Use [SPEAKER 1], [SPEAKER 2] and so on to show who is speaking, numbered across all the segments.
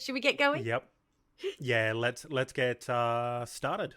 [SPEAKER 1] Should we get going?
[SPEAKER 2] Yep. Yeah, let's get started.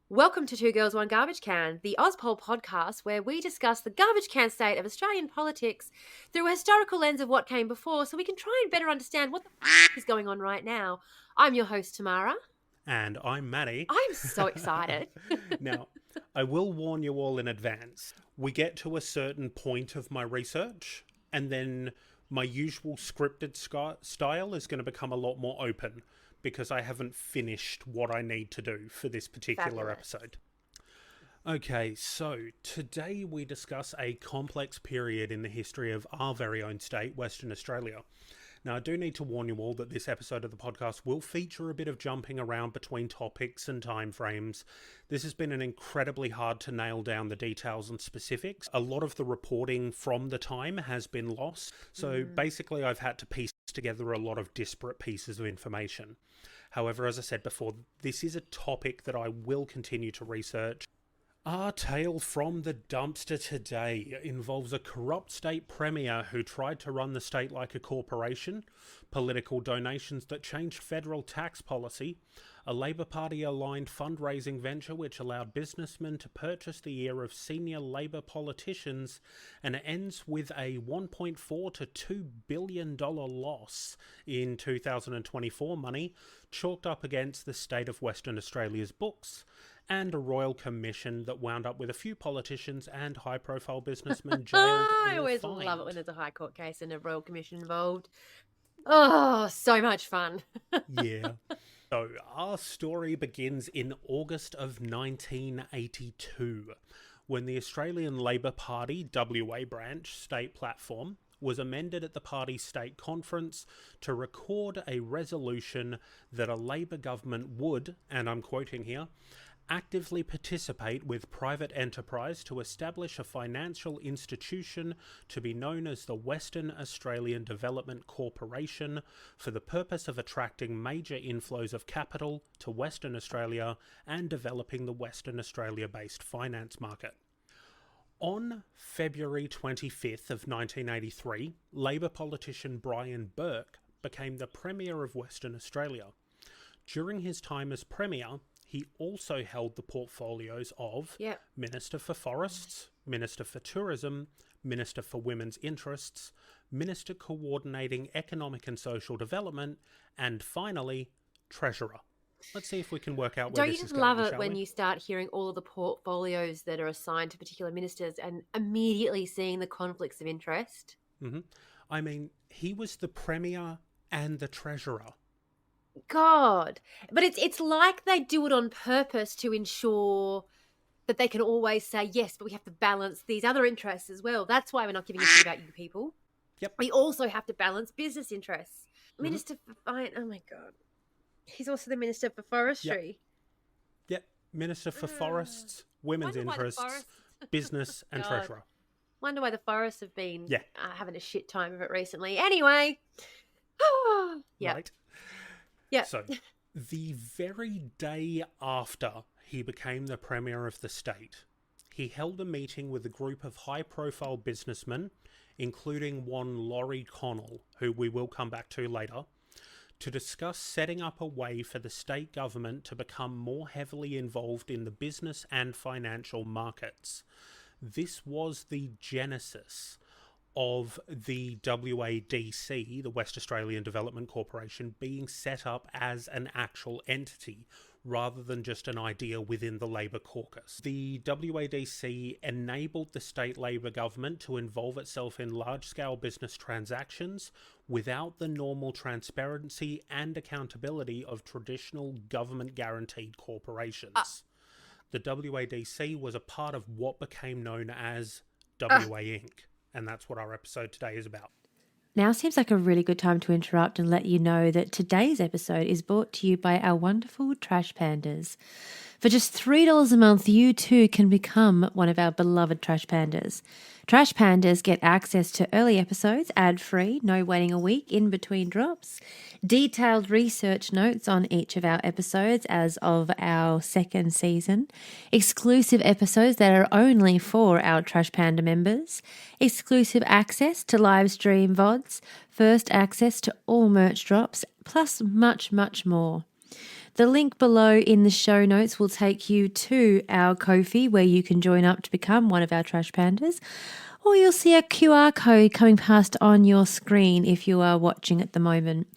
[SPEAKER 1] Welcome to 2Girls1GarbageCan, the Auspol podcast where we discuss the garbage can state of Australian politics through a historical lens of what came before so we can try and better understand what the is going on right now. I'm your host, Tamara.
[SPEAKER 2] And I'm Matty.
[SPEAKER 1] I'm so excited.
[SPEAKER 2] Now, I will warn you all in advance. We get to a certain point of my research, and then my usual scripted style is going to become a lot more open, because I haven't finished what I need to do for this particular episode. Okay, so today we discuss a complex period in the history of our very own state, Western Australia. Now, I do need to warn you all that this episode of the podcast will feature a bit of jumping around between topics and timeframes. This has been an incredibly hard to nail down the details and specifics. A lot of the reporting from the time has been lost. So basically, I've had to piece together a lot of disparate pieces of information. However, as I said before, this is a topic that I will continue to research. Our tale from the dumpster today involves a corrupt state premier who tried to run the state like a corporation, political donations that changed federal tax policy, a Labor Party-aligned fundraising venture which allowed businessmen to purchase the ear of senior Labor politicians, and it ends with a $1.4 to $2 billion loss in 2024 money, chalked up against the state of Western Australia's books, and a royal commission that wound up with a few politicians and high-profile businessmen jailed
[SPEAKER 1] I
[SPEAKER 2] or
[SPEAKER 1] always
[SPEAKER 2] fined.
[SPEAKER 1] love it when there's a high court case and a royal commission involved. Oh, so much fun.
[SPEAKER 2] Yeah. So our story begins in August of 1982, when the Australian Labor Party WA branch state platform was amended at the party's state conference to record a resolution that a Labor government would, and I'm quoting here, actively participate with private enterprise to establish a financial institution to be known as the Western Australian Development Corporation for the purpose of attracting major inflows of capital to Western Australia and developing the Western Australia-based finance market. On February 25th of 1983, Labor politician Brian Burke became the Premier of Western Australia. During his time as Premier, he also held the portfolios of Minister for Forests, Minister for Tourism, Minister for Women's Interests, Minister Coordinating Economic and Social Development, and finally, Treasurer. Let's see if we can work out where this is going.
[SPEAKER 1] Don't you just love it when you start hearing all of the portfolios that are assigned to particular ministers and immediately seeing the conflicts of interest?
[SPEAKER 2] Mm-hmm. I mean, he was the Premier and the Treasurer.
[SPEAKER 1] God, but it's like they do it on purpose to ensure that they can always say yes, but we have to balance these other interests as well. That's why we're not giving a shit about you people.
[SPEAKER 2] Yep.
[SPEAKER 1] We also have to balance business interests. Minister for Fine. Oh my God, he's also the Minister for Forestry.
[SPEAKER 2] Yep. Minister for Forests, Women's Interests, Business, and Treasurer.
[SPEAKER 1] Wonder why the forests have been
[SPEAKER 2] Yeah.
[SPEAKER 1] having a shit time of it recently. Anyway, yeah.
[SPEAKER 2] Right.
[SPEAKER 1] Yeah.
[SPEAKER 2] So, the very day after he became the Premier of the state, he held a meeting with a group of high-profile businessmen, including one Laurie Connell, who we will come back to later, to discuss setting up a way for the state government to become more heavily involved in the business and financial markets. This was the genesis of the WADC, the West Australian Development Corporation, being set up as an actual entity rather than just an idea within the Labor caucus. The WADC enabled the state Labor government to involve itself in large-scale business transactions without the normal transparency and accountability of traditional government-guaranteed corporations. The WADC was a part of what became known as WA Inc., and that's what our episode today is about.
[SPEAKER 3] Now seems like a really good time to interrupt and let you know that today's episode is brought to you by our wonderful trash pandas. For just $3 a month, you too can become one of our beloved Trash Pandas. Trash Pandas get access to early episodes, ad-free, no waiting a week in between drops, detailed research notes on each of our episodes as of our second season, exclusive episodes that are only for our Trash Panda members, exclusive access to live stream VODs, first access to all merch drops, plus much, much more. The link below in the show notes will take you to our Ko-fi where you can join up to become one of our Trash Pandas, or you'll see a QR code coming past on your screen if you are watching at the moment.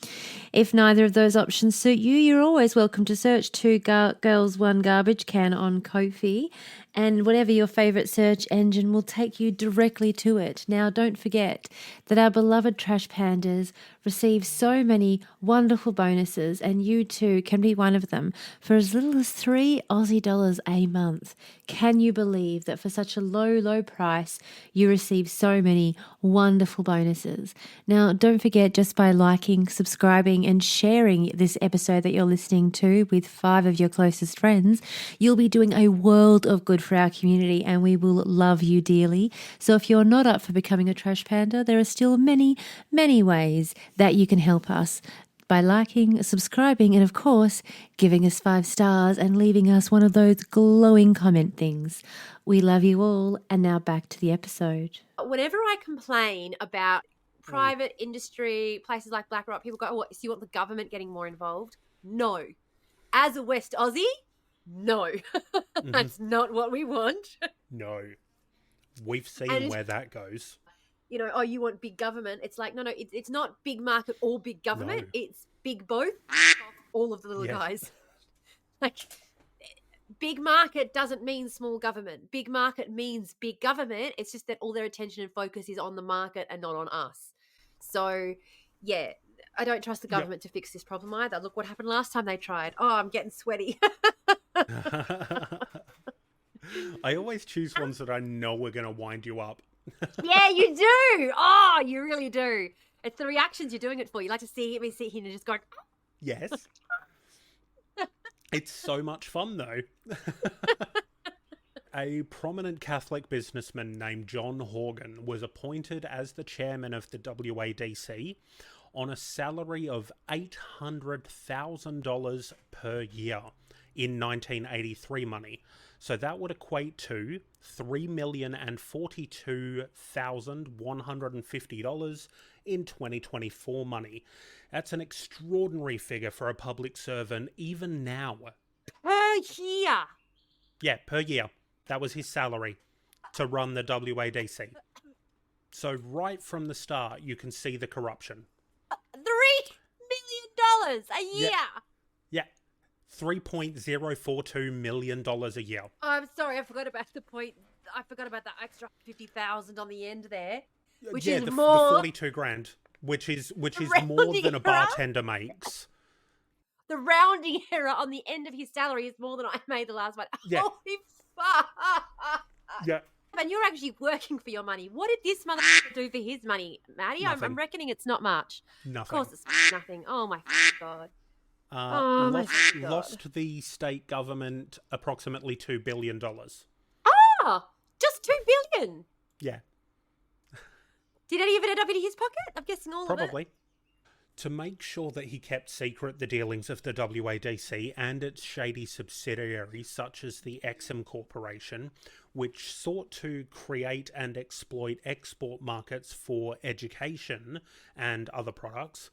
[SPEAKER 3] If neither of those options suit you, you're always welcome to search 2Girls1GarbageCan on Ko-fi, and whatever your favourite search engine will take you directly to it. Now, don't forget that our beloved Trash Pandas receive so many wonderful bonuses, and you too can be one of them for as little as $3 a month. Can you believe that for such a low price, you receive so many wonderful bonuses? Now, don't forget, just by liking, subscribing, and sharing this episode that you're listening to with 5 of your closest friends, you'll be doing a world of good for our community, and we will love you dearly. So if you're not up for becoming a Trash Panda, there are still many, many ways that you can help us by liking, subscribing, and of course, giving us 5 stars and leaving us one of those glowing comment things. We love you all, and now back to the episode.
[SPEAKER 1] Whenever I complain about private industry, places like BlackRock, people go, oh, so you want the government getting more involved? No. As a West Aussie, no. That's not what we want.
[SPEAKER 2] No. We've seen where that goes.
[SPEAKER 1] You know, oh, you want big government. It's like, no, it's not big market or big government. No. It's big both. All of the little guys. Like, big market doesn't mean small government. Big market means big government. It's just that all their attention and focus is on the market and not on us. So, yeah, I don't trust the government to fix this problem either. Look what happened last time they tried. Oh, I'm getting sweaty.
[SPEAKER 2] I always choose ones that I know are going to wind you up.
[SPEAKER 1] Yeah, you do. Oh, you really do. It's the reactions you're doing it for. You like to see me sit here and just go.
[SPEAKER 2] Yes. It's so much fun, though. A prominent Catholic businessman named John Horgan was appointed as the chairman of the WADC on a salary of $800,000 per year in 1983 money. So that would equate to $3,042,150 in 2024 money. That's an extraordinary figure for a public servant even now.
[SPEAKER 1] Per year?
[SPEAKER 2] Yeah, per year. That was his salary to run the WADC. So right from the start, you can see the corruption.
[SPEAKER 1] $3 million a year?
[SPEAKER 2] Yeah. $3.042 million a year.
[SPEAKER 1] Oh, I'm sorry, I forgot about the point. I forgot about that extra 50,000 on the end there, which is
[SPEAKER 2] the
[SPEAKER 1] more.
[SPEAKER 2] 42 grand, which is more than a bartender makes.
[SPEAKER 1] The rounding error on the end of his salary is more than I made the last one.
[SPEAKER 2] Yeah.
[SPEAKER 1] Holy fuck!
[SPEAKER 2] Yeah.
[SPEAKER 1] And you're actually working for your money. What did this motherfucker do for his money, Matty? I'm reckoning it's not much.
[SPEAKER 2] Nothing.
[SPEAKER 1] Of course it's nothing. Oh my god.
[SPEAKER 2] Lost the state government approximately $2 billion.
[SPEAKER 1] Ah, just $2 billion.
[SPEAKER 2] Yeah.
[SPEAKER 1] Did any of it end up in his pocket? I'm guessing all of it.
[SPEAKER 2] Probably. To make sure that he kept secret the dealings of the WADC and its shady subsidiaries such as the Exim Corporation, which sought to create and exploit export markets for education and other products,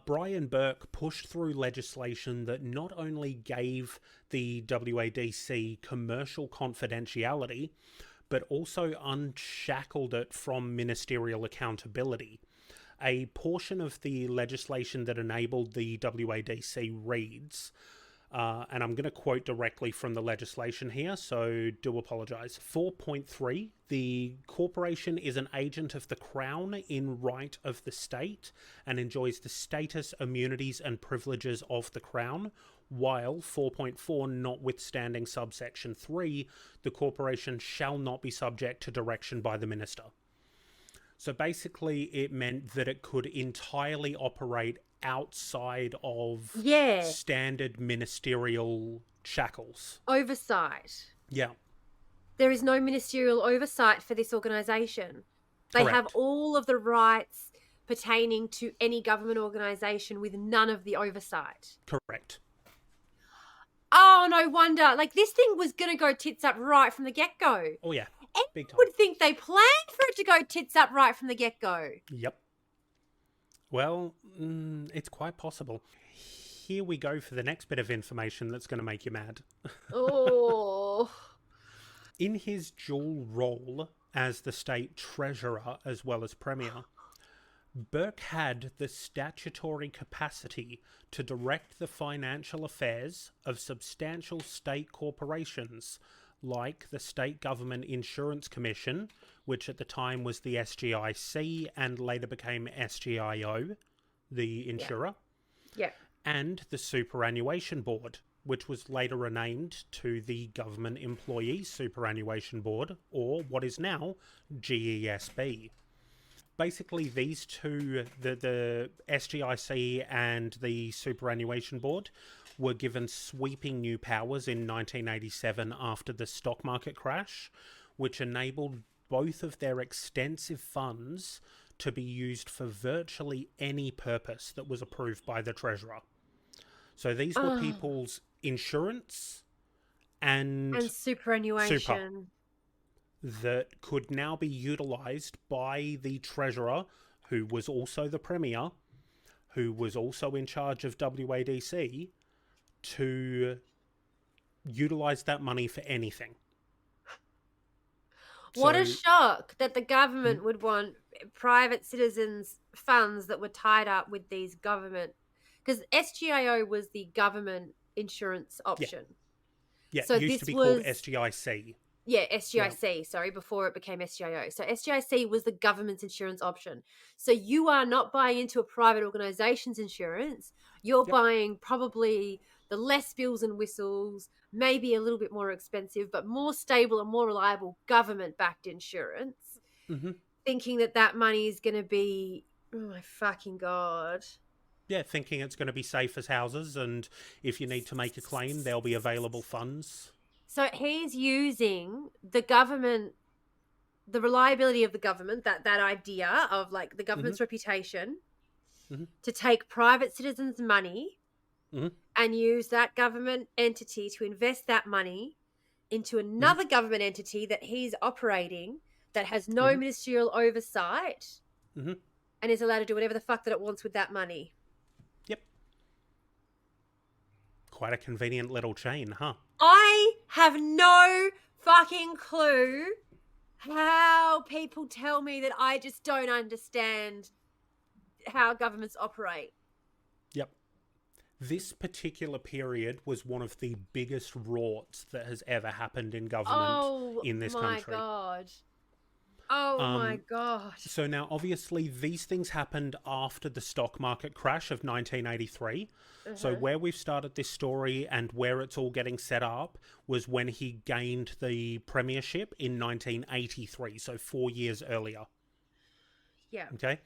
[SPEAKER 2] Brian Burke pushed through legislation that not only gave the WADC commercial confidentiality, but also unshackled it from ministerial accountability. A portion of the legislation that enabled the WADC reads, and I'm going to quote directly from the legislation here, so do apologise. 4.3, the corporation is an agent of the Crown in right of the state and enjoys the status, immunities and privileges of the Crown, while 4.4, notwithstanding subsection 3, the corporation shall not be subject to direction by the minister. So basically it meant that it could entirely operate outside of
[SPEAKER 1] Yeah.
[SPEAKER 2] standard ministerial shackles.
[SPEAKER 1] Oversight.
[SPEAKER 2] Yeah.
[SPEAKER 1] There is no ministerial oversight for this organisation. They have
[SPEAKER 2] Correct.
[SPEAKER 1] all of the rights pertaining to any government organisation with none of the oversight.
[SPEAKER 2] Correct.
[SPEAKER 1] Oh, no wonder. Like, this thing was going to go tits up right from the get-go.
[SPEAKER 2] Oh, yeah.
[SPEAKER 1] And
[SPEAKER 2] Big
[SPEAKER 1] you
[SPEAKER 2] time.
[SPEAKER 1] would think they planned for it to go tits up right from the get-go.
[SPEAKER 2] Yep. Well, it's quite possible. Here we go for the next bit of information that's going to make you mad.
[SPEAKER 1] Oh.
[SPEAKER 2] In his dual role as the state treasurer as well as premier, Burke had the statutory capacity to direct the financial affairs of substantial state corporations like the State Government Insurance Commission, which at the time was the SGIC and later became SGIO, the insurer,
[SPEAKER 1] Yeah.
[SPEAKER 2] and the Superannuation Board, which was later renamed to the Government Employees Superannuation Board, or what is now GESB. Basically, these two, the SGIC and the Superannuation Board, were given sweeping new powers in 1987 after the stock market crash, which enabled both of their extensive funds to be used for virtually any purpose that was approved by the Treasurer. So these were people's insurance and
[SPEAKER 1] superannuation.
[SPEAKER 2] that could now be utilised by the Treasurer, who was also the Premier, who was also in charge of WADC, to utilise that money for anything.
[SPEAKER 1] What a shock that the government would want private citizens' funds that were tied up with these government... Because SGIO was the government insurance option.
[SPEAKER 2] Yeah,
[SPEAKER 1] so
[SPEAKER 2] it used
[SPEAKER 1] this
[SPEAKER 2] to be
[SPEAKER 1] was...
[SPEAKER 2] called SGIC.
[SPEAKER 1] Yeah, SGIC, sorry, before it became SGIO. So SGIC was the government's insurance option. So you are not buying into a private organisation's insurance. You're buying probably the less bells and whistles, maybe a little bit more expensive, but more stable and more reliable government-backed insurance, thinking that that money is going to be, oh my fucking God.
[SPEAKER 2] Yeah, thinking it's going to be safe as houses, and if you need to make a claim, there'll be available funds.
[SPEAKER 1] So he's using the government, the reliability of the government, that idea of like the government's reputation to take private citizens' money and use that government entity to invest that money into another government entity that he's operating that has no ministerial oversight and is allowed to do whatever the fuck that it wants with that money.
[SPEAKER 2] Yep. Quite a convenient little chain, huh?
[SPEAKER 1] I have no fucking clue how people tell me that I just don't understand how governments operate.
[SPEAKER 2] Yep. This particular period was one of the biggest rorts that has ever happened in government in this country.
[SPEAKER 1] Oh my God.
[SPEAKER 2] So now, obviously, these things happened after the stock market crash of 1983. So where we've started this story and where it's all getting set up was when he gained the premiership in 1983, so 4 years earlier.
[SPEAKER 1] Yeah.
[SPEAKER 2] Okay.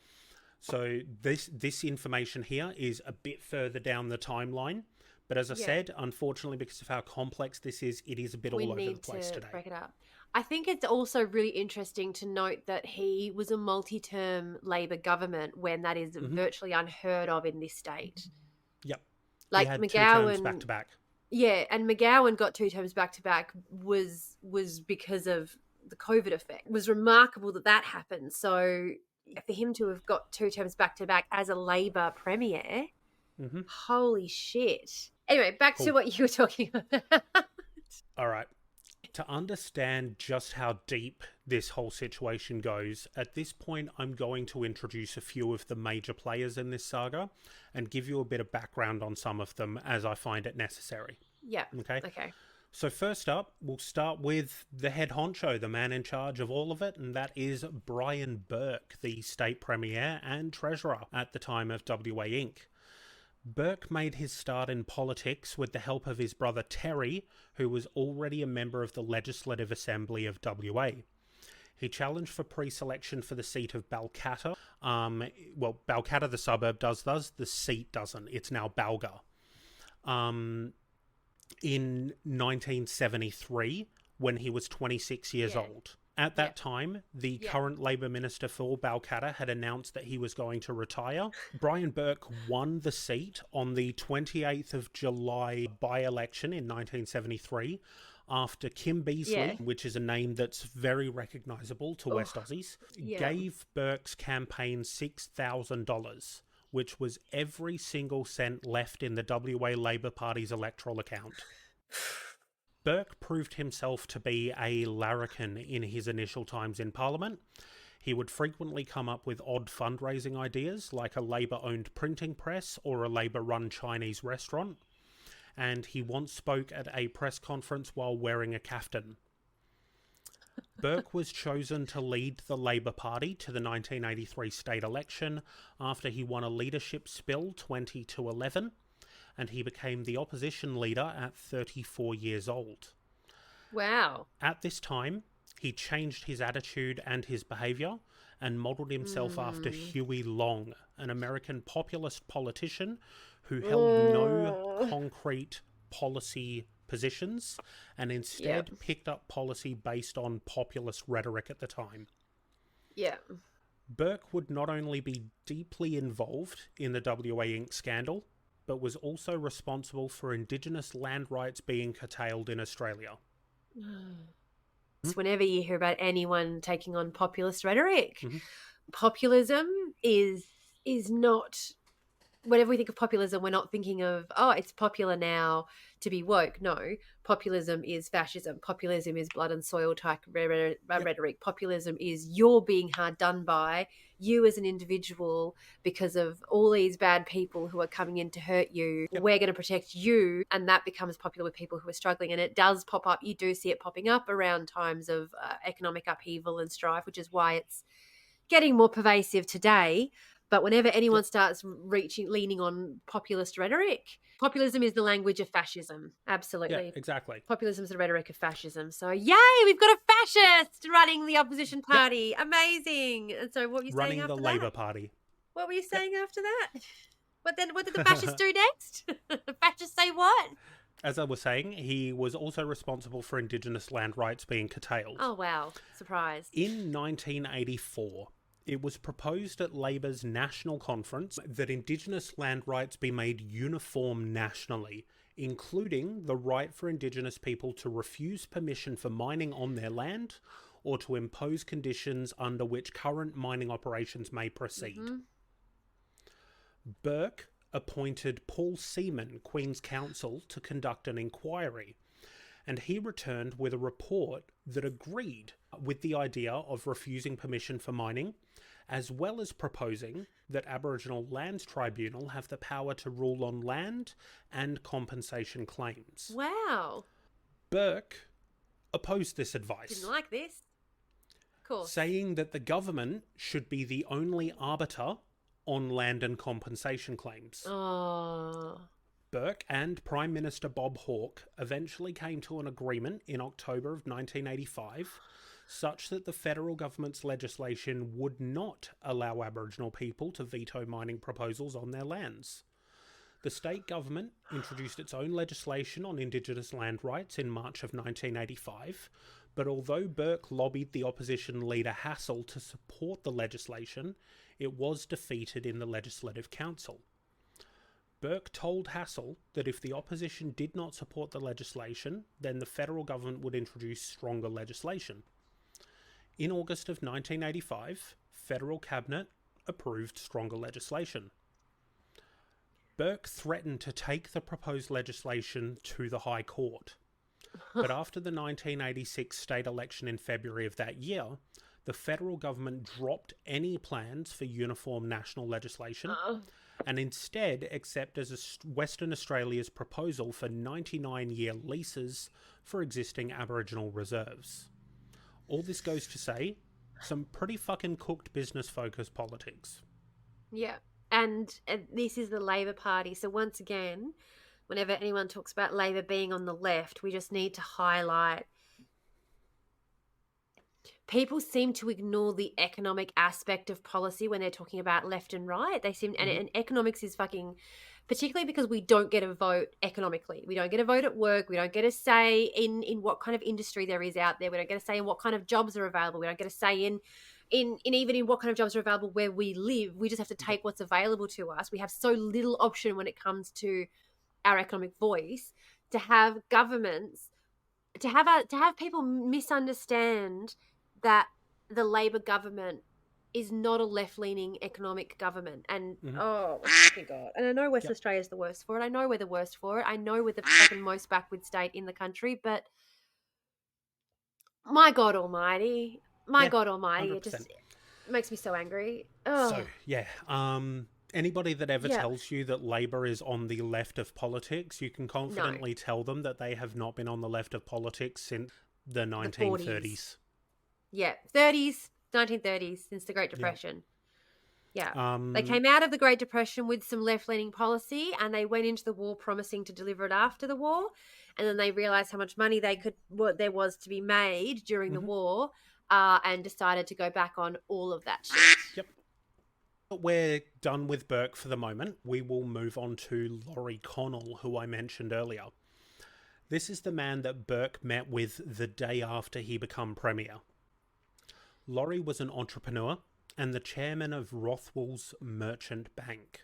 [SPEAKER 2] So this information here is a bit further down the timeline. But as I said, unfortunately, because of how complex this is, it is a bit all over the place today.
[SPEAKER 1] Break it up. I think it's also really interesting to note that he was a multi-term Labor government when that is virtually unheard of in this state.
[SPEAKER 2] Yep.
[SPEAKER 1] Like
[SPEAKER 2] he had
[SPEAKER 1] McGowan,
[SPEAKER 2] 2 terms back to back.
[SPEAKER 1] Yeah, and McGowan got 2 terms back to back was because of the COVID effect. It was remarkable that happened. So for him to have got 2 terms back to back as a Labor premier, holy shit. Anyway, back to what you were talking about.
[SPEAKER 2] All right. To understand just how deep this whole situation goes, at this point I'm going to introduce a few of the major players in this saga and give you a bit of background on some of them as I find it necessary.
[SPEAKER 1] Yeah.
[SPEAKER 2] Okay. So first up, we'll start with the head honcho, the man in charge of all of it, and that is Brian Burke, the state premier and treasurer at the time of WA Inc. Burke made his start in politics with the help of his brother Terry, who was already a member of the Legislative Assembly of WA. He challenged for pre-selection for the seat of Balcatta. Balcatta, the suburb, does. The seat doesn't. It's now Balga. In 1973, when he was 26 years old. At that time, the current Labour Minister for Balcatta had announced that he was going to retire. Brian Burke won the seat on the 28th of July by-election in 1973 after Kim Beazley, which is a name that's very recognisable to West Aussies, gave Burke's campaign $6,000, which was every single cent left in the WA Labour Party's electoral account. Burke proved himself to be a larrikin in his initial times in Parliament. He would frequently come up with odd fundraising ideas, like a Labour-owned printing press or a Labour-run Chinese restaurant. And he once spoke at a press conference while wearing a kaftan. Burke was chosen to lead the Labour Party to the 1983 state election after he won a leadership spill 20-11. And he became the opposition leader at 34 years old.
[SPEAKER 1] Wow.
[SPEAKER 2] At this time, he changed his attitude and his behaviour and modelled himself after Huey Long, an American populist politician who held no concrete policy positions and instead picked up policy based on populist rhetoric at the time.
[SPEAKER 1] Yeah.
[SPEAKER 2] Burke would not only be deeply involved in the WA Inc. scandal, but was also responsible for Indigenous land rights being curtailed in Australia.
[SPEAKER 1] Whenever you hear about anyone taking on populist rhetoric, populism is not... Whenever we think of populism, we're not thinking of, it's popular now to be woke. No, populism is fascism. Populism is blood and soil type rhetoric. Populism is you're being hard done by, you as an individual, because of all these bad people who are coming in to hurt you. We're going to protect you, and that becomes popular with people who are struggling. And it does pop up. You do see it popping up around times of economic upheaval and strife, which is why it's getting more pervasive today. But whenever anyone starts leaning on populist rhetoric, populism is the language of fascism. Absolutely.
[SPEAKER 2] Yeah, exactly.
[SPEAKER 1] Populism is the rhetoric of fascism. So, yay, we've got a fascist running the opposition party. Yep. Amazing. And so what were you saying after that?
[SPEAKER 2] Running the Labour Party.
[SPEAKER 1] What were you saying after that? What did the fascists do next? The fascists say what?
[SPEAKER 2] As I was saying, he was also responsible for Indigenous land rights being curtailed.
[SPEAKER 1] Oh, wow. Surprise.
[SPEAKER 2] In 1984... it was proposed at Labour's National Conference that Indigenous land rights be made uniform nationally, including the right for Indigenous people to refuse permission for mining on their land or to impose conditions under which current mining operations may proceed. Burke appointed Paul Seaman, Queen's Counsel, to conduct an inquiry, and he returned with a report that agreed with the idea of refusing permission for mining, as well as proposing that Aboriginal Lands Tribunal have the power to rule on land and compensation claims.
[SPEAKER 1] Wow.
[SPEAKER 2] Burke opposed this advice.
[SPEAKER 1] Didn't like this. Of course.
[SPEAKER 2] Saying that the government should be the only arbiter on land and compensation claims.
[SPEAKER 1] Oh.
[SPEAKER 2] Burke and Prime Minister Bob Hawke eventually came to an agreement in October of 1985, such that the federal government's legislation would not allow Aboriginal people to veto mining proposals on their lands. The state government introduced its own legislation on Indigenous land rights in March of 1985, but although Burke lobbied the opposition leader Hassel to support the legislation, it was defeated in the Legislative Council. Burke told Hassel that if the opposition did not support the legislation, then the federal government would introduce stronger legislation. In August of 1985, federal cabinet approved stronger legislation. Burke threatened to take the proposed legislation to the High Court. But after the 1986 state election in February of that year, the federal government dropped any plans for uniform national legislation and instead accepted Western Australia's proposal for 99-year leases for existing Aboriginal reserves. All this goes to say, some pretty fucking cooked business-focused politics.
[SPEAKER 1] Yeah, and this is the Labor Party. So once again, whenever anyone talks about Labor being on the left, we just need to highlight people seem to ignore the economic aspect of policy when they're talking about left and right. They seem, and economics is fucking, particularly because we don't get a vote economically. We don't get a vote at work. We don't get a say in what kind of industry there is out there. We don't get a say in what kind of jobs are available. We don't get a say in even in what kind of jobs are available where we live. We just have to take what's available to us. We have so little option when it comes to our economic voice. To have governments, to have people misunderstand that the Labor government is not a left-leaning economic government. And oh my God. And I know West Australia is the worst for it. I know we're the worst for it. I know we're the fucking most backward state in the country, but my God almighty. God almighty. 100%. It just makes me so angry. Oh.
[SPEAKER 2] So, yeah. Anybody that ever tells you that Labor is on the left of politics, you can confidently tell them that they have not been on the left of politics since the 1930s.
[SPEAKER 1] Yeah, 1930s, since the Great Depression. Yeah. They came out of the Great Depression with some left-leaning policy, and they went into the war promising to deliver it after the war, and then they realised how much money there was to be made during the war, and decided to go back on all of that shit.
[SPEAKER 2] Yep. We're done with Burke for the moment. We will move on to Laurie Connell, who I mentioned earlier. This is the man that Burke met with the day after he became Premier. Laurie was an entrepreneur and the chairman of Rothwell's Merchant Bank,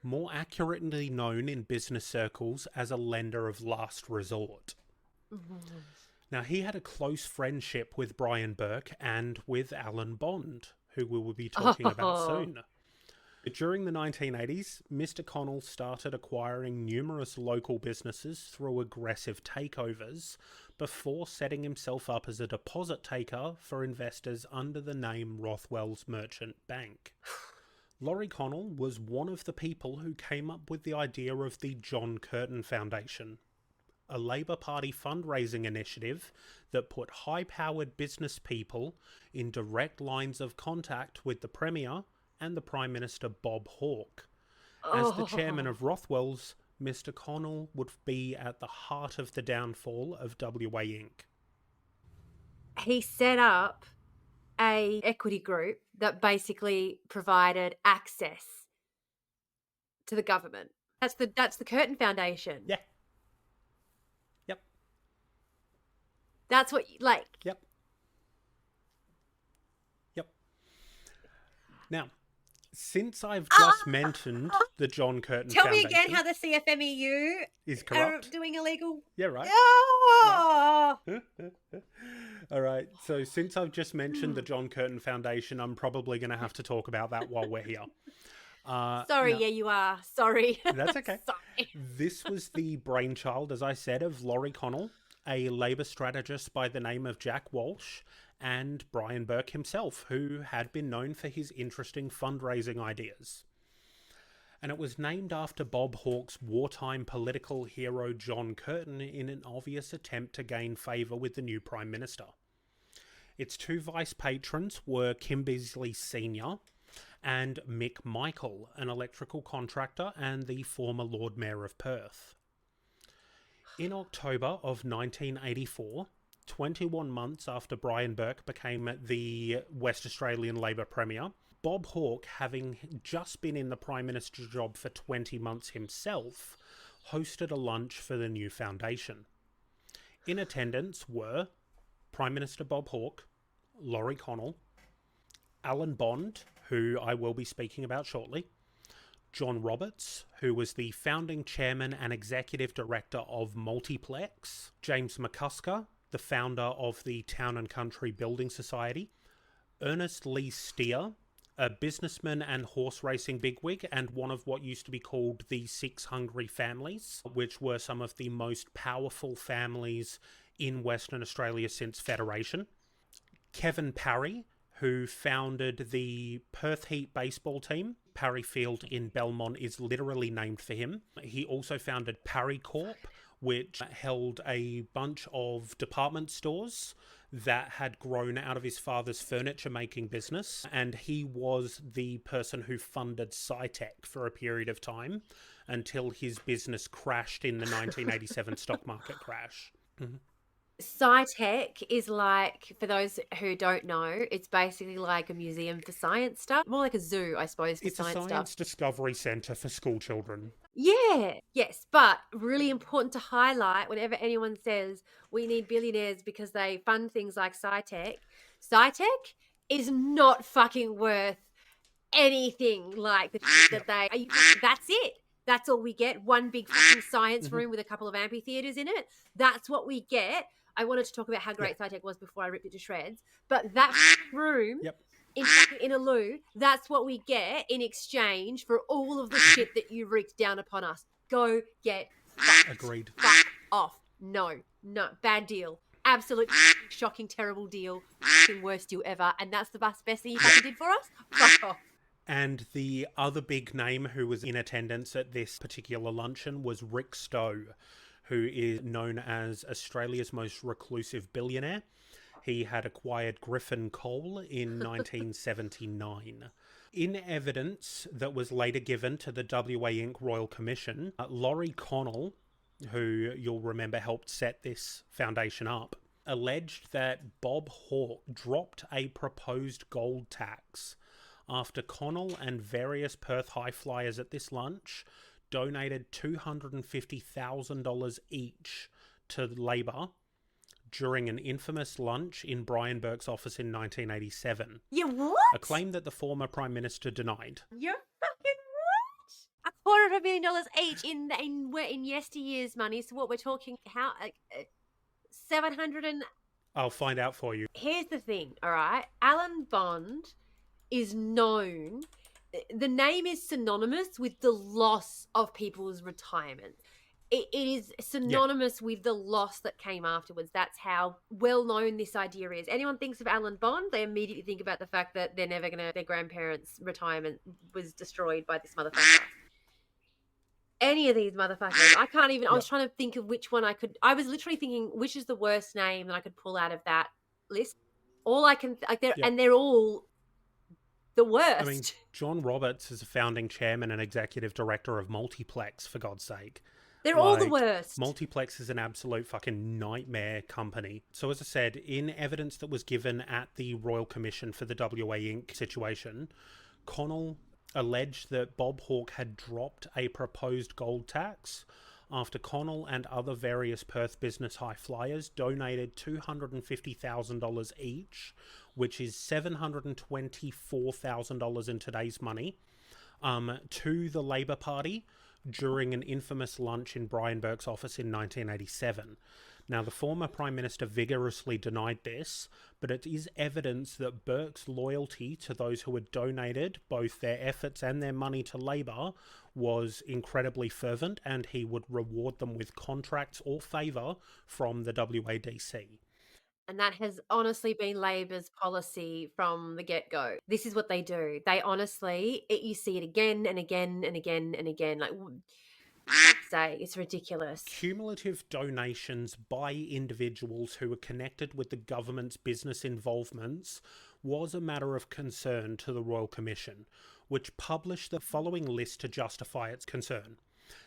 [SPEAKER 2] more accurately known in business circles as a lender of last resort. Now, he had a close friendship with Brian Burke and with Alan Bond, who we will be talking about soon. During the 1980s, Mr. Connell started acquiring numerous local businesses through aggressive takeovers before setting himself up as a deposit taker for investors under the name Rothwell's Merchant Bank. Laurie Connell was one of the people who came up with the idea of the John Curtin Foundation, a Labour Party fundraising initiative that put high-powered business people in direct lines of contact with the Premier and the Prime Minister Bob Hawke. As the chairman of Rothwell's, Mr. Connell would be at the heart of the downfall of WA Inc.
[SPEAKER 1] He set up a equity group that basically provided access to the government. That's the Curtin Foundation.
[SPEAKER 2] Yeah. Yep.
[SPEAKER 1] That's what
[SPEAKER 2] Yep. Now, since I've just mentioned the John Curtin Foundation...
[SPEAKER 1] Tell me again how the CFMEU
[SPEAKER 2] is corrupt.
[SPEAKER 1] Are doing illegal...
[SPEAKER 2] Yeah, right.
[SPEAKER 1] Oh!
[SPEAKER 2] Yeah. All right. So since I've just mentioned the John Curtin Foundation, I'm probably going to have to talk about that while we're here.
[SPEAKER 1] Sorry, yeah, you are. Sorry.
[SPEAKER 2] That's okay.
[SPEAKER 1] Sorry.
[SPEAKER 2] This was the brainchild, as I said, of Laurie Connell, a Labour strategist by the name of Jack Walsh, and Brian Burke himself, who had been known for his interesting fundraising ideas. And it was named after Bob Hawke's wartime political hero John Curtin in an obvious attempt to gain favour with the new Prime Minister. Its two vice patrons were Kim Beazley Sr. and Mick Michael, an electrical contractor and the former Lord Mayor of Perth. In October of 1984, 21 months after Brian Burke became the West Australian Labor Premier, Bob Hawke, having just been in the Prime Minister's job for 20 months himself, hosted a lunch for the new foundation. In attendance were Prime Minister Bob Hawke, Laurie Connell, Alan Bond, who I will be speaking about shortly, John Roberts, who was the founding chairman and executive director of Multiplex, James McCusker, the founder of the Town and Country Building Society, Ernest Lee Steer, a businessman and horse racing bigwig and one of what used to be called the Six Hungry Families, which were some of the most powerful families in Western Australia since Federation, Kevin Parry, who founded the Perth Heat baseball team. Parry Field in Belmont is literally named for him. He also founded Parry Corp, which held a bunch of department stores that had grown out of his father's furniture-making business, and he was the person who funded SciTech for a period of time until his business crashed in the 1987 stock market crash. Mm-hmm.
[SPEAKER 1] SciTech is like, for those who don't know, it's basically like a museum for science stuff. More like a zoo, I suppose, for
[SPEAKER 2] It's a
[SPEAKER 1] science
[SPEAKER 2] science
[SPEAKER 1] stuff.
[SPEAKER 2] discovery centre for school children.
[SPEAKER 1] Yeah, yes, but really important to highlight whenever anyone says we need billionaires because they fund things like SciTech. SciTech is not fucking worth anything like the shit that they. That's it. That's all we get. One big fucking science room with a couple of amphitheaters in it. That's what we get. I wanted to talk about how great SciTech was before I ripped it to shreds, but that room
[SPEAKER 2] Yep.
[SPEAKER 1] in a loo, that's what we get in exchange for all of the shit that you wreaked down upon us. Go get fucked.
[SPEAKER 2] Agreed.
[SPEAKER 1] Fuck off. No, bad deal. Absolute shocking, terrible deal. Fucking worst deal ever. And that's the best thing you fucking did for us? Fuck off.
[SPEAKER 2] And the other big name who was in attendance at this particular luncheon was Rick Stowe, who is known as Australia's most reclusive billionaire. He had acquired Griffin Coal in 1979. In evidence that was later given to the WA Inc. Royal Commission, Laurie Connell, who you'll remember helped set this foundation up, alleged that Bob Hawke dropped a proposed gold tax after Connell and various Perth high flyers at this lunch donated $250,000 each to Labor during an infamous lunch in Brian Burke's office in 1987.
[SPEAKER 1] Yeah, what?
[SPEAKER 2] A claim that the former Prime Minister denied.
[SPEAKER 1] You're fucking what? $250,000 each in yesteryear's money. So what we're talking, how, 700 and...
[SPEAKER 2] I'll find out for you.
[SPEAKER 1] Here's the thing, all right? Alan Bond is known... The name is synonymous with the loss of people's retirement. It is synonymous with the loss that came afterwards. That's how well known this idea is. Anyone thinks of Alan Bond, they immediately think about the fact that they're never gonna. Their grandparents' retirement was destroyed by this motherfucker. Any of these motherfuckers, I can't even. I was trying to think of which one I could. I was literally thinking which is the worst name that I could pull out of that list. All I can, and they're all the worst.
[SPEAKER 2] I mean, John Roberts is a founding chairman and executive director of Multiplex, for God's sake.
[SPEAKER 1] They're all the worst.
[SPEAKER 2] Multiplex is an absolute fucking nightmare company. So as I said, in evidence that was given at the Royal Commission for the WA Inc. situation, Connell alleged that Bob Hawke had dropped a proposed gold tax after Connell and other various Perth business high flyers donated $250,000 each, which is $724,000 in today's money, to the Labor Party during an infamous lunch in Brian Burke's office in 1987. Now, the former Prime Minister vigorously denied this, but it is evidence that Burke's loyalty to those who had donated both their efforts and their money to Labor was incredibly fervent, and he would reward them with contracts or favour from the WADC.
[SPEAKER 1] And that has honestly been Labor's policy from the get-go. This is what they do. They honestly, you see it again and again and again and again. Like, say, it's ridiculous.
[SPEAKER 2] Cumulative donations by individuals who were connected with the government's business involvements was a matter of concern to the Royal Commission, which published the following list to justify its concern.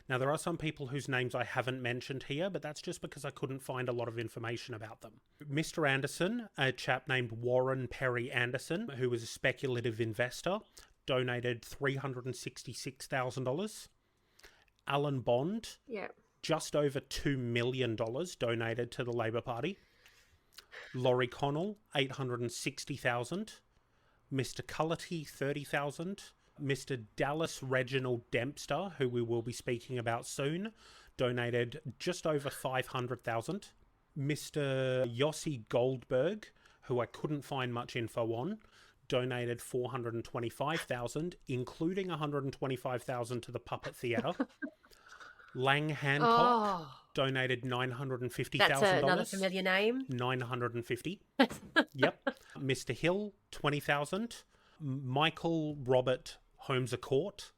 [SPEAKER 2] Now, there are some people whose names I haven't mentioned here, but that's just because I couldn't find a lot of information about them. Mr. Anderson, a chap named Warren Perry Anderson, who was a speculative investor, donated $366,000. Alan Bond, just over $2 million donated to the Labor Party. Laurie Connell, $860,000. Mr. Cullity, $30,000. Mr. Dallas Reginald Dempster, who we will be speaking about soon, donated just over $500,000. Mr. Yossi Goldberg, who I couldn't find much info on, donated $425,000, including $125,000 to the Puppet Theatre. Lang Hancock donated $950,000.
[SPEAKER 1] That's another familiar name.
[SPEAKER 2] $950. Yep. Mr. Hill, $20,000. Michael Robert Holmes a Court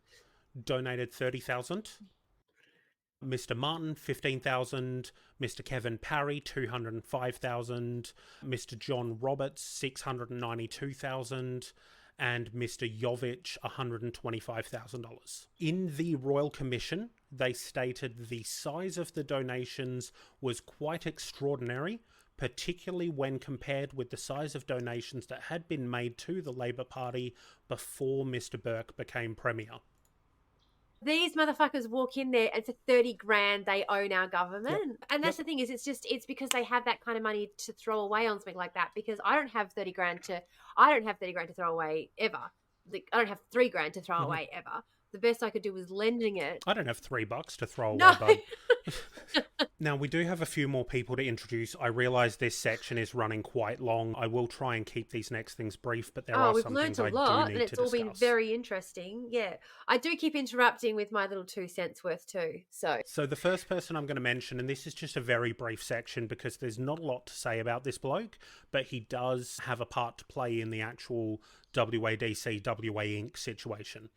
[SPEAKER 2] donated $30,000. Mr. Martin, $15,000. Mr. Kevin Parry, $205,000. Mr. John Roberts, $692,000. And Mr. Jovich, $125,000. In the Royal Commission, they stated the size of the donations was quite extraordinary particularly when compared with the size of donations that had been made to the Labour Party before Mr. Burke became Premier.
[SPEAKER 1] These motherfuckers walk in there and for 30 grand they own our government.
[SPEAKER 2] Yep.
[SPEAKER 1] And that's the thing is it's because they have that kind of money to throw away on something like that, because I don't have 30 grand to throw away ever. Like, I don't have 3 grand to throw away ever. The best I could do was lending it.
[SPEAKER 2] I don't have $3 to throw away,
[SPEAKER 1] No.
[SPEAKER 2] bud. Now, we do have a few more people to introduce. I realise this section is running quite long. I will try and keep these next things brief, but there are
[SPEAKER 1] we've
[SPEAKER 2] some
[SPEAKER 1] learned
[SPEAKER 2] things
[SPEAKER 1] a
[SPEAKER 2] I
[SPEAKER 1] lot,
[SPEAKER 2] do
[SPEAKER 1] and
[SPEAKER 2] need
[SPEAKER 1] it's
[SPEAKER 2] to
[SPEAKER 1] all
[SPEAKER 2] discuss.
[SPEAKER 1] been very interesting. Yeah, I do keep interrupting with my little 2 cents worth too. So
[SPEAKER 2] the first person I'm going to mention, and this is just a very brief section because there's not a lot to say about this bloke, but he does have a part to play in the actual WADC, WA Inc. situation.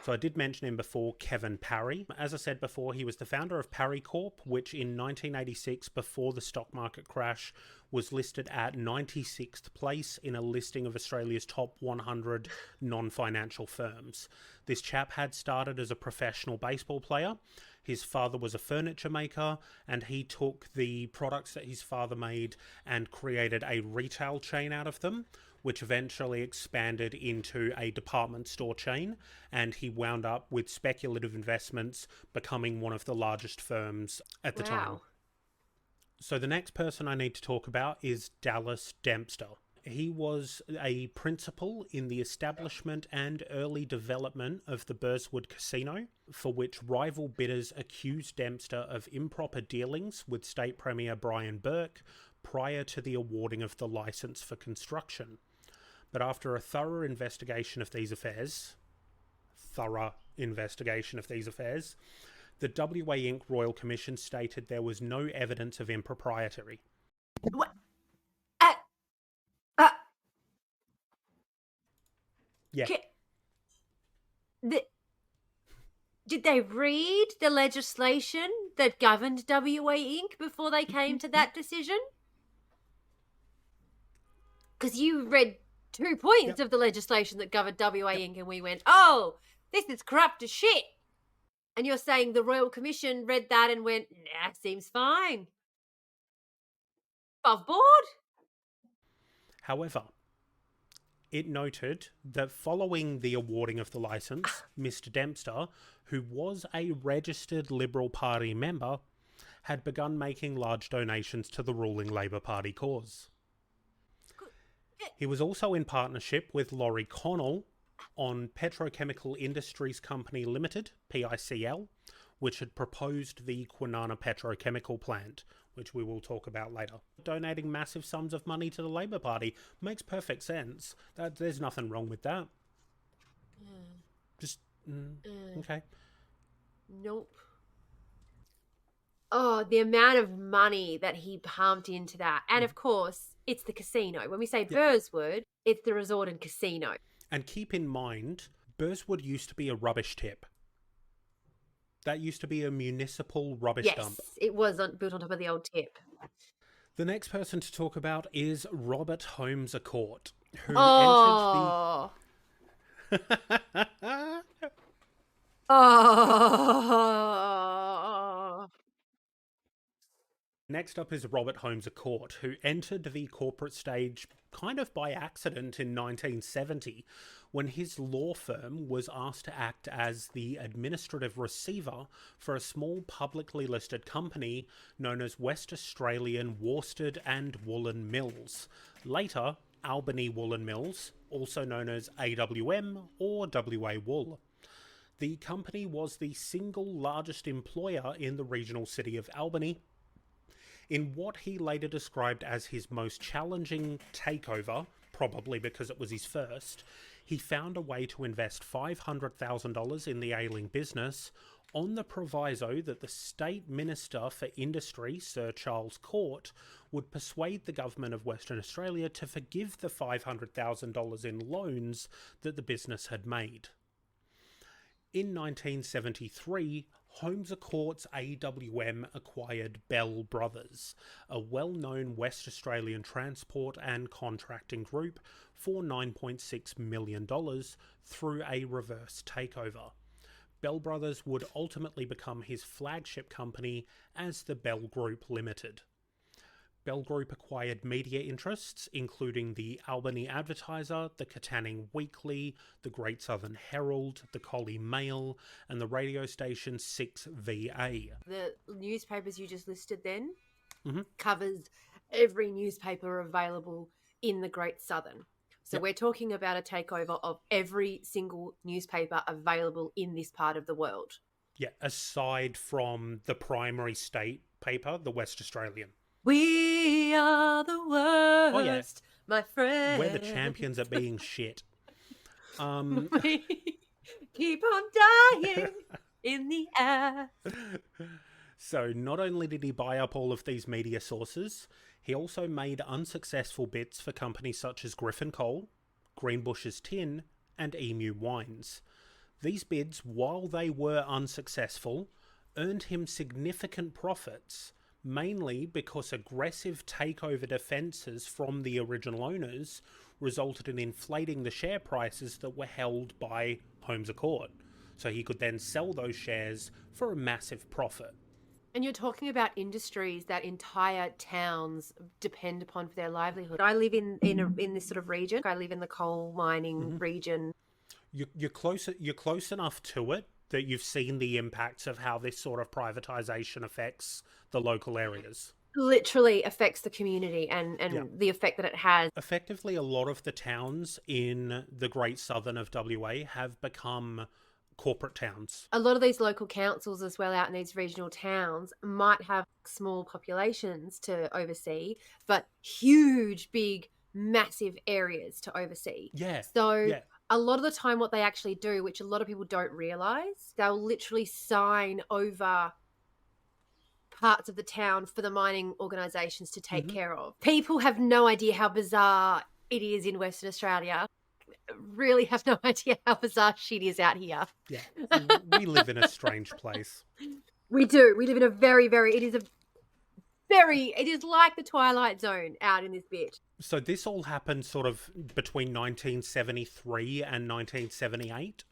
[SPEAKER 2] So I did mention him before, Kevin Parry. As I said before, he was the founder of Parry Corp, which in 1986, before the stock market crash, was listed at 96th place in a listing of Australia's top 100 non-financial firms. This chap had started as a professional baseball player. His father was a furniture maker, and he took the products that his father made and created a retail chain out of them, which eventually expanded into a department store chain, and he wound up with speculative investments becoming one of the largest firms at the time. So the next person I need to talk about is Dallas Dempster. He was a principal in the establishment and early development of the Burswood Casino, for which rival bidders accused Dempster of improper dealings with State Premier Brian Burke prior to the awarding of the licence for construction. But after a thorough investigation of these affairs, the WA Inc. Royal Commission stated there was no evidence of impropriety.
[SPEAKER 1] What?
[SPEAKER 2] Yeah.
[SPEAKER 1] Did they read the legislation that governed WA Inc. before they came to that decision? Because you read 2 points of the legislation that governed WA Inc. and we went, oh, this is corrupt as shit. And you're saying the Royal Commission read that and went, nah, seems fine. Above board?
[SPEAKER 2] However, it noted that following the awarding of the licence, Mr. Dempster, who was a registered Liberal Party member, had begun making large donations to the ruling Labour Party cause. He was also in partnership with Laurie Connell on Petrochemical Industries Company Limited, PICL, which had proposed the Kwinana Petrochemical Plant, which we will talk about later. Donating massive sums of money to the Labour Party makes perfect sense. There's nothing wrong with that. Just, okay.
[SPEAKER 1] Nope. Oh, the amount of money that he pumped into that. And of course, it's the casino. When we say Burswood, it's the resort and casino.
[SPEAKER 2] And keep in mind, Burswood used to be a rubbish tip. That used to be a municipal rubbish dump.
[SPEAKER 1] Yes, it was built on top of the old tip.
[SPEAKER 2] The next person to talk about is Robert Holmes a Court, who
[SPEAKER 1] entered
[SPEAKER 2] Next up is Robert Holmes a Court, who entered the corporate stage kind of by accident in 1970 when his law firm was asked to act as the administrative receiver for a small publicly listed company known as West Australian Worsted and Woolen Mills, later Albany Woolen Mills, also known as AWM or WA Wool. The company was the single largest employer in the regional city of Albany, in what he later described as his most challenging takeover, probably because it was his first. He found a way to invest $500,000 in the ailing business on the proviso that the State Minister for Industry, Sir Charles Court, would persuade the government of Western Australia to forgive the $500,000 in loans that the business had made. In 1973, Holmes a Court's AWM acquired Bell Brothers, a well-known West Australian transport and contracting group, for $9.6 million through a reverse takeover. Bell Brothers would ultimately become his flagship company as the Bell Group Limited. Bell Group acquired media interests, including the Albany Advertiser, the Katanning Weekly, the Great Southern Herald, the Collie Mail, and the radio station 6VA.
[SPEAKER 1] The newspapers you just listed then
[SPEAKER 2] Mm-hmm.
[SPEAKER 1] covers every newspaper available in the Great Southern. So we're talking about a takeover of every single newspaper available in this part of the world.
[SPEAKER 2] Yeah, aside from the primary state paper, the West Australian.
[SPEAKER 1] We are the worst, my friend.
[SPEAKER 2] We're the champions at being shit.
[SPEAKER 1] We keep on dying in the air.
[SPEAKER 2] So not only did he buy up all of these media sources, he also made unsuccessful bids for companies such as Griffin Coal, Greenbushes Tin, and Emu Wines. These bids, while they were unsuccessful, earned him significant profits, mainly because aggressive takeover defences from the original owners resulted in inflating the share prices that were held by Holmes à Court. So he could then sell those shares for a massive profit.
[SPEAKER 1] And you're talking about industries that entire towns depend upon for their livelihood. I live in this sort of region. I live in the coal mining region.
[SPEAKER 2] You're close enough to it that you've seen the impacts of how this sort of privatisation affects the local areas.
[SPEAKER 1] Literally affects the community and the effect that it has.
[SPEAKER 2] Effectively, a lot of the towns in the Great Southern of WA have become corporate towns.
[SPEAKER 1] A lot of these local councils as well out in these regional towns might have small populations to oversee, but huge, big, massive areas to oversee.
[SPEAKER 2] Yeah.
[SPEAKER 1] So a lot of the time what they actually do, which a lot of people don't realise, they'll literally sign over parts of the town for the mining organisations to take care of. People have no idea how bizarre it is in Western Australia. Really have no idea how bizarre shit is out here.
[SPEAKER 2] Yeah, we live in a strange place.
[SPEAKER 1] We do. We live in a very, it is like the Twilight Zone out in this bit.
[SPEAKER 2] So this all happened sort of between 1973 and 1978.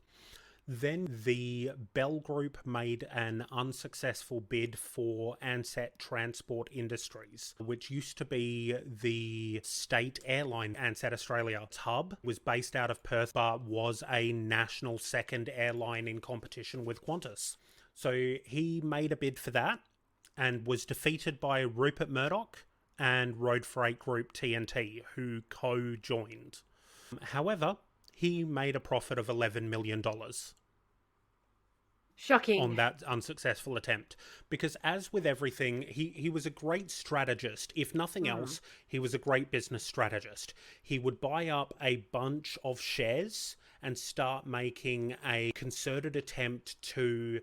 [SPEAKER 2] Then the Bell Group made an unsuccessful bid for Ansett Transport Industries, which used to be the state airline. Ansett Australia's hub was based out of Perth, but was a national second airline in competition with Qantas. So he made a bid for that and was defeated by Rupert Murdoch and Road Freight Group TNT, who co-joined. However, he made a profit of $11 million.
[SPEAKER 1] Shocking.
[SPEAKER 2] On that unsuccessful attempt. Because as with everything, he was a great strategist. If nothing else, he was a great business strategist. He would buy up a bunch of shares and start making a concerted attempt to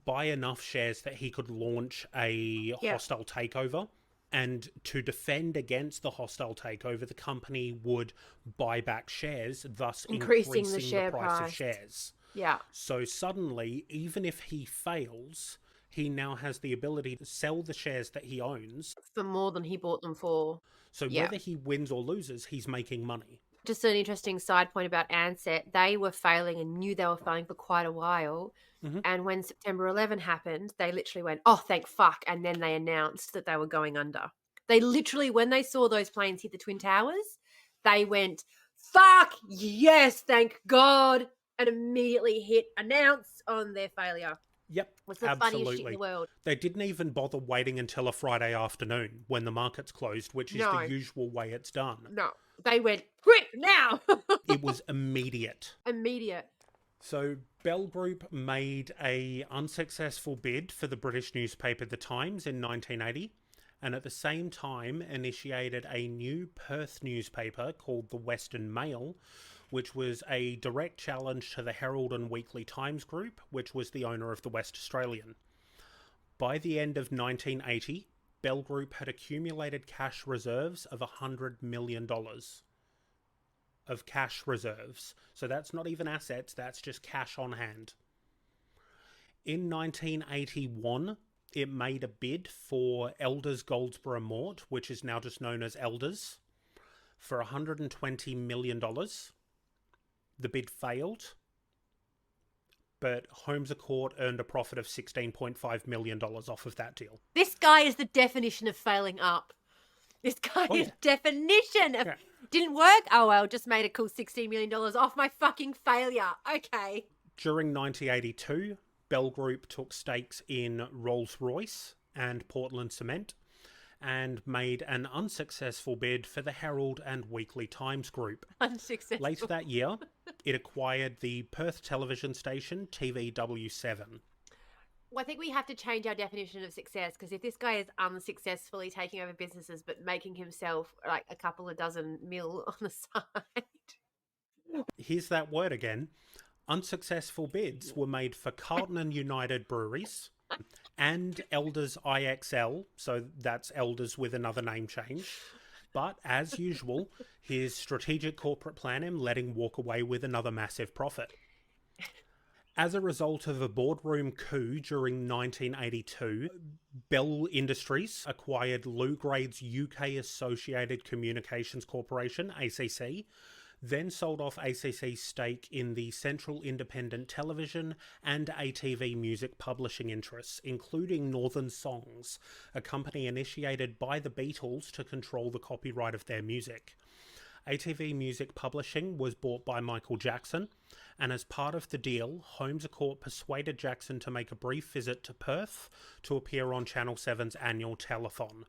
[SPEAKER 2] buy enough shares that he could launch a hostile takeover. And to defend against the hostile takeover, the company would buy back shares, thus increasing the price of shares.
[SPEAKER 1] Yeah.
[SPEAKER 2] So suddenly, even if he fails, he now has the ability to sell the shares that he owns
[SPEAKER 1] for more than he bought them for.
[SPEAKER 2] So whether he wins or loses, he's making money.
[SPEAKER 1] Just an interesting side point about Ansett. They were failing and knew they were failing for quite a while. And when September 11 happened, they literally went, oh, thank fuck. And then they announced that they were going under. They literally, when they saw those planes hit the Twin Towers, they went, fuck, yes, thank God. And immediately hit announce on their failure.
[SPEAKER 2] Yep,
[SPEAKER 1] was the funniest shit in the world.
[SPEAKER 2] They didn't even bother waiting until a Friday afternoon when the market's closed, which is the usual way it's done.
[SPEAKER 1] No, they went, quick, now!
[SPEAKER 2] It was immediate.
[SPEAKER 1] Immediate.
[SPEAKER 2] So Bell Group made a unsuccessful bid for the British newspaper The Times in 1980, and at the same time initiated a new Perth newspaper called the Western Mail, which was a direct challenge to the Herald and Weekly Times Group, which was the owner of the West Australian. By the end of 1980, Bell Group had accumulated cash reserves of $100 million. Of cash reserves. So that's not even assets, that's just cash on hand. In 1981, it made a bid for Elders Goldsboro Mort, which is now just known as Elders, for $120 million. The bid failed, but Holmes à Court earned a profit of $16.5 million off of that deal.
[SPEAKER 1] This guy is the definition of failing up. This guy
[SPEAKER 2] Oh,
[SPEAKER 1] is
[SPEAKER 2] yeah.
[SPEAKER 1] definition of
[SPEAKER 2] Yeah.
[SPEAKER 1] didn't work. Oh well, just made a cool $16 million off my fucking failure. Okay.
[SPEAKER 2] During 1982, Bell Group took stakes in Rolls-Royce and Portland Cement and made an unsuccessful bid for the Herald and Weekly Times Group.
[SPEAKER 1] Unsuccessful.
[SPEAKER 2] Later that year, it acquired the Perth television station TVW7.
[SPEAKER 1] Well, I think we have to change our definition of success, because if this guy is unsuccessfully taking over businesses but making himself like a couple of dozen mil on the side.
[SPEAKER 2] Here's that word again. Unsuccessful bids were made for Carlton and United Breweries and Elders IXL, so that's Elders with another name change. But as usual, his strategic corporate plan him let him walk away with another massive profit. As a result of a boardroom coup during 1982, Bell Industries acquired Lou Grade's UK Associated Communications Corporation, ACC, then sold off ACC's stake in the Central Independent Television and ATV music publishing interests, including Northern Songs, a company initiated by the Beatles to control the copyright of their music. ATV Music Publishing was bought by Michael Jackson, and as part of the deal, Holmes Court persuaded Jackson to make a brief visit to Perth to appear on Channel 7's annual telethon.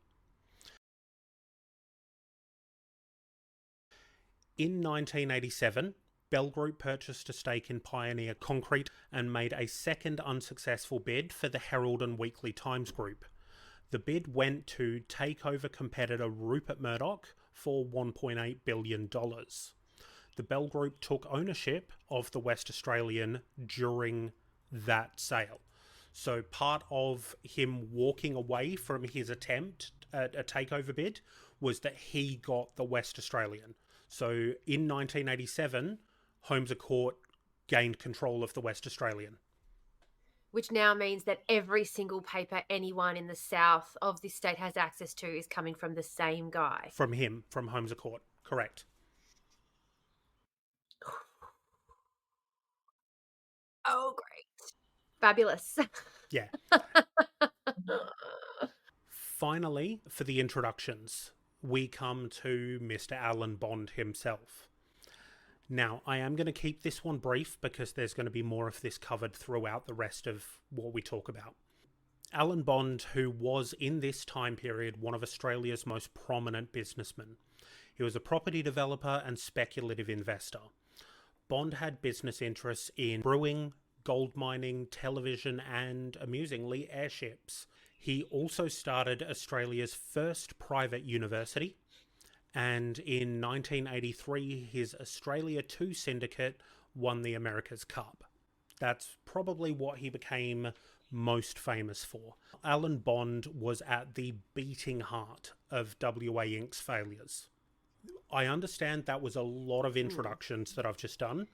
[SPEAKER 2] In 1987, Bell Group purchased a stake in Pioneer Concrete and made a second unsuccessful bid for the Herald and Weekly Times Group. The bid went to takeover competitor Rupert Murdoch for $1.8 billion. The Bell Group took ownership of the West Australian during that sale. So part of him walking away from his attempt at a takeover bid was that he got the West Australian. So in 1987, Holmes Court gained control of the West Australian.
[SPEAKER 1] Which now means that every single paper anyone in the south of this state has access to is coming from the same guy.
[SPEAKER 2] From him, from Holmes Court, correct.
[SPEAKER 1] Oh, great. Fabulous.
[SPEAKER 2] Yeah. Finally, for the introductions, we come to Mr. Alan Bond himself. Now, I am going to keep this one brief because there's going to be more of this covered throughout the rest of what we talk about. Alan Bond, who was in this time period one of Australia's most prominent businessmen. He was a property developer and speculative investor. Bond had business interests in brewing, gold mining, television, and, amusingly, airships. He also started Australia's first private university, and in 1983, his Australia 2 syndicate won the America's Cup. That's probably what he became most famous for. Alan Bond was at the beating heart of WA Inc.'s failures. I understand that was a lot of introductions that I've just done,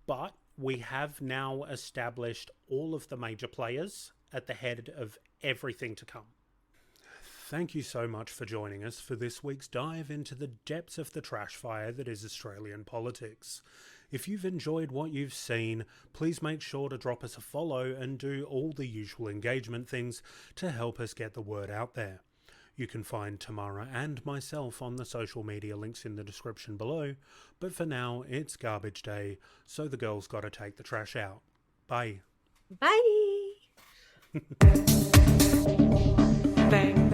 [SPEAKER 2] but we have now established all of the major players at the head of everything to come. Thank you so much for joining us for this week's dive into the depths of the trash fire that is Australian politics. If you've enjoyed what you've seen, please make sure to drop us a follow and do all the usual engagement things to help us get the word out there. You can find Tamara and myself on the social media links in the description below, but for now, it's garbage day, so the girls gotta take the trash out. Bye.
[SPEAKER 1] Bye.
[SPEAKER 3] Bang.